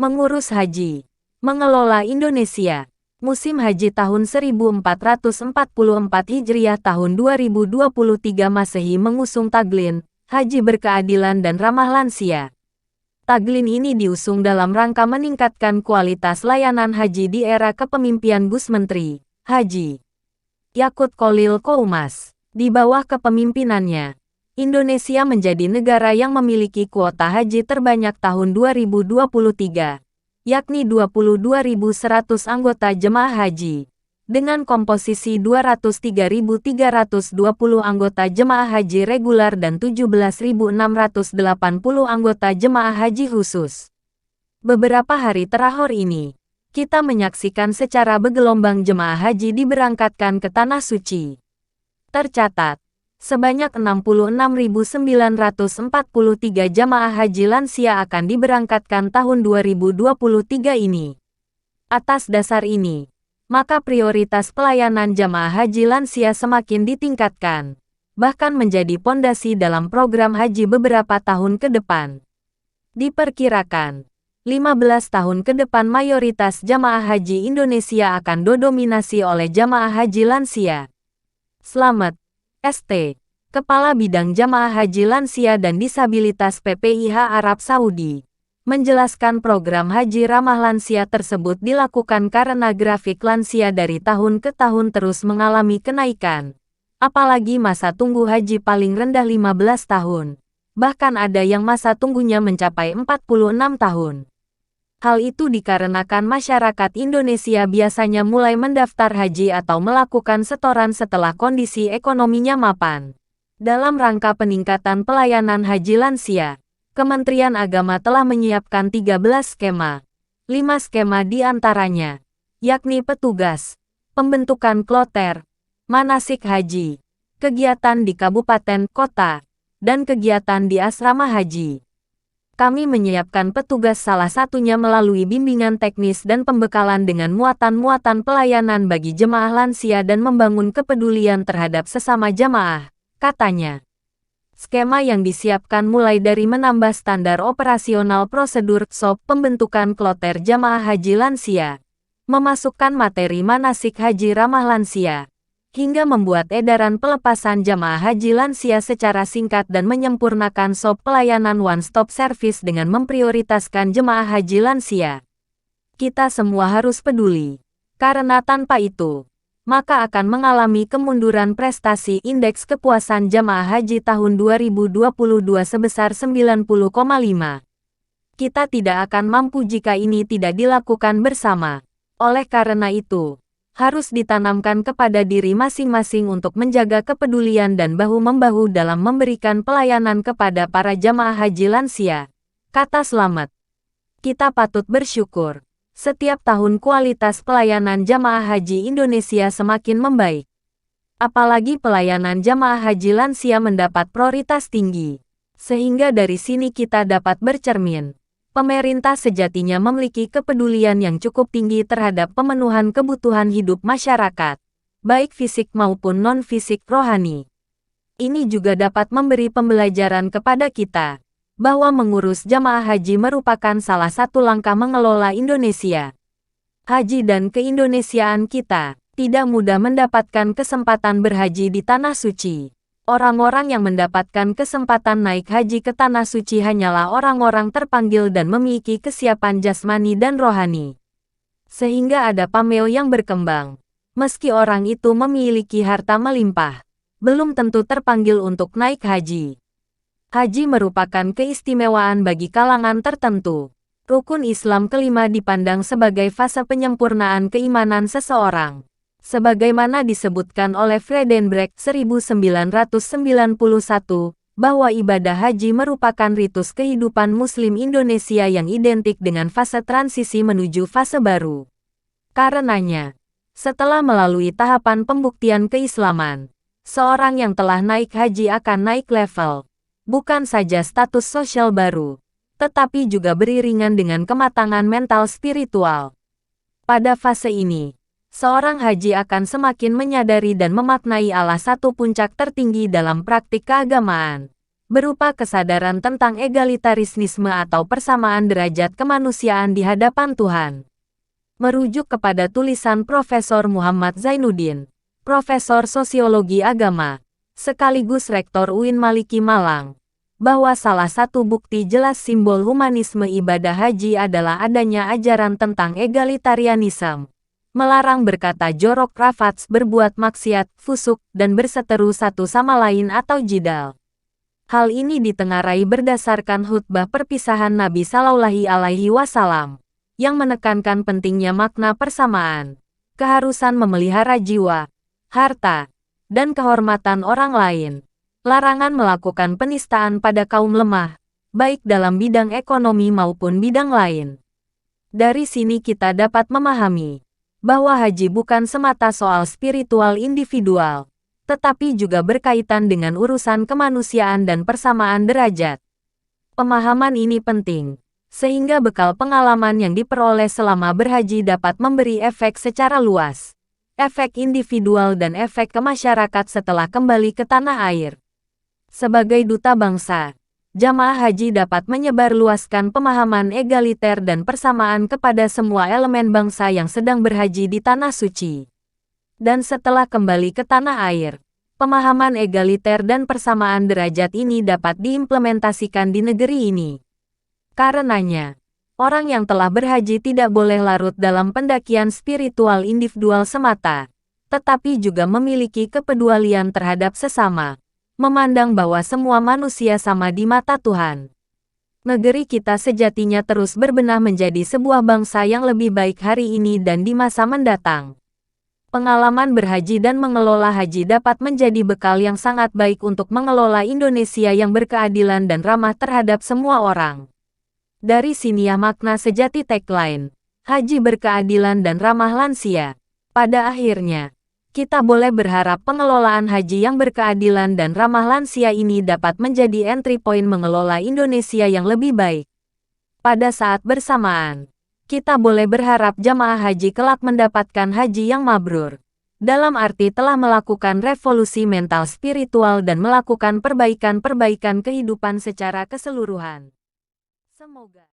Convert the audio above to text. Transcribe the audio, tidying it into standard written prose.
Mengurus haji. Mengelola Indonesia. Musim Haji tahun 1444 Hijriah tahun 2023 Masehi mengusung taglin, Haji berkeadilan dan ramah lansia. Taglin ini diusung dalam rangka meningkatkan kualitas layanan haji di era kepemimpinan Gus Menteri, Haji Yakut Kholil Koumas. Di bawah kepemimpinannya, Indonesia menjadi negara yang memiliki kuota haji terbanyak tahun 2023. Yakni 22.100 anggota jemaah haji, dengan komposisi 203.320 anggota jemaah haji reguler dan 17.680 anggota jemaah haji khusus. Beberapa hari terakhir ini, kita menyaksikan secara bergelombang jemaah haji diberangkatkan ke Tanah Suci. Tercatat, sebanyak 66.943 jamaah haji lansia akan diberangkatkan tahun 2023 ini. Atas dasar ini, maka prioritas pelayanan jamaah haji lansia semakin ditingkatkan, bahkan menjadi pondasi dalam program haji beberapa tahun ke depan. Diperkirakan, 15 tahun ke depan mayoritas jamaah haji Indonesia akan didominasi oleh jamaah haji lansia. Slamet ST, Kepala Bidang Jamaah Haji Lansia dan Disabilitas PPIH Arab Saudi, menjelaskan program haji ramah lansia tersebut dilakukan karena grafik lansia dari tahun ke tahun terus mengalami kenaikan. Apalagi masa tunggu haji paling rendah 15 tahun. Bahkan ada yang masa tunggunya mencapai 46 tahun. Hal itu dikarenakan masyarakat Indonesia biasanya mulai mendaftar haji atau melakukan setoran setelah kondisi ekonominya mapan. Dalam rangka peningkatan pelayanan haji lansia, Kementerian Agama telah menyiapkan 13 skema. 5 skema di antaranya, yakni petugas, pembentukan kloter, manasik haji, kegiatan di kabupaten, kota, dan kegiatan di asrama haji. Kami menyiapkan petugas salah satunya melalui bimbingan teknis dan pembekalan dengan muatan-muatan pelayanan bagi jemaah lansia dan membangun kepedulian terhadap sesama jemaah, katanya. Skema yang disiapkan mulai dari menambah standar operasional prosedur SOP pembentukan kloter jemaah haji lansia, memasukkan materi manasik haji ramah lansia, hingga membuat edaran pelepasan jamaah haji lansia secara singkat dan menyempurnakan SOP pelayanan one-stop service dengan memprioritaskan jemaah haji lansia. Kita semua harus peduli, karena tanpa itu, maka akan mengalami kemunduran prestasi. Indeks kepuasan jamaah haji tahun 2022 sebesar 90,5. Kita tidak akan mampu jika ini tidak dilakukan bersama. Oleh karena itu, harus ditanamkan kepada diri masing-masing untuk menjaga kepedulian dan bahu-membahu dalam memberikan pelayanan kepada para jamaah haji lansia, kata Slamet. Kita patut bersyukur, setiap tahun kualitas pelayanan jamaah haji Indonesia semakin membaik. Apalagi pelayanan jamaah haji lansia mendapat prioritas tinggi, sehingga dari sini kita dapat bercermin. Pemerintah sejatinya memiliki kepedulian yang cukup tinggi terhadap pemenuhan kebutuhan hidup masyarakat, baik fisik maupun non-fisik rohani. Ini juga dapat memberi pembelajaran kepada kita, bahwa mengurus jamaah haji merupakan salah satu langkah mengelola Indonesia. Haji dan keindonesiaan kita tidak mudah mendapatkan kesempatan berhaji di Tanah Suci. Orang-orang yang mendapatkan kesempatan naik haji ke Tanah Suci hanyalah orang-orang terpanggil dan memiliki kesiapan jasmani dan rohani. Sehingga ada pameo yang berkembang. Meski orang itu memiliki harta melimpah, belum tentu terpanggil untuk naik haji. Haji merupakan keistimewaan bagi kalangan tertentu. Rukun Islam kelima dipandang sebagai fase penyempurnaan keimanan seseorang. Sebagaimana disebutkan oleh Friedenberg 1991, bahwa ibadah haji merupakan ritus kehidupan Muslim Indonesia yang identik dengan fase transisi menuju fase baru. Karenanya, setelah melalui tahapan pembuktian keislaman, seorang yang telah naik haji akan naik level, bukan saja status sosial baru, tetapi juga beriringan dengan kematangan mental spiritual. Pada fase ini, seorang haji akan semakin menyadari dan memaknai Allah satu puncak tertinggi dalam praktik keagamaan, berupa kesadaran tentang egalitarisme atau persamaan derajat kemanusiaan di hadapan Tuhan. Merujuk kepada tulisan Profesor Muhammad Zainuddin, Profesor Sosiologi Agama, sekaligus Rektor UIN Maliki Malang, bahwa salah satu bukti jelas simbol humanisme ibadah haji adalah adanya ajaran tentang egalitarianisme, melarang berkata jorok, rafats, berbuat maksiat, fusuk, dan berseteru satu sama lain atau jidal. Hal ini ditengarai berdasarkan khutbah perpisahan Nabi Shallallahu Alaihi Wasallam, yang menekankan pentingnya makna persamaan, keharusan memelihara jiwa, harta, dan kehormatan orang lain. Larangan melakukan penistaan pada kaum lemah, baik dalam bidang ekonomi maupun bidang lain. Dari sini kita dapat memahami bahwa haji bukan semata soal spiritual individual, tetapi juga berkaitan dengan urusan kemanusiaan dan persamaan derajat. Pemahaman ini penting, sehingga bekal pengalaman yang diperoleh selama berhaji dapat memberi efek secara luas, efek individual dan efek ke masyarakat setelah kembali ke tanah air. Sebagai duta bangsa, jamaah haji dapat menyebarluaskan pemahaman egaliter dan persamaan kepada semua elemen bangsa yang sedang berhaji di Tanah Suci. Dan setelah kembali ke tanah air, pemahaman egaliter dan persamaan derajat ini dapat diimplementasikan di negeri ini. Karenanya, orang yang telah berhaji tidak boleh larut dalam pendakian spiritual individual semata, tetapi juga memiliki kepedulian terhadap sesama, memandang bahwa semua manusia sama di mata Tuhan. Negeri kita sejatinya terus berbenah menjadi sebuah bangsa yang lebih baik hari ini dan di masa mendatang. Pengalaman berhaji dan mengelola haji dapat menjadi bekal yang sangat baik untuk mengelola Indonesia yang berkeadilan dan ramah terhadap semua orang. Dari sinilah makna sejati tagline, haji berkeadilan dan ramah lansia. Pada akhirnya, kita boleh berharap pengelolaan haji yang berkeadilan dan ramah lansia ini dapat menjadi entry point mengelola Indonesia yang lebih baik. Pada saat bersamaan, kita boleh berharap jamaah haji kelak mendapatkan haji yang mabrur, dalam arti telah melakukan revolusi mental spiritual dan melakukan perbaikan-perbaikan kehidupan secara keseluruhan. Semoga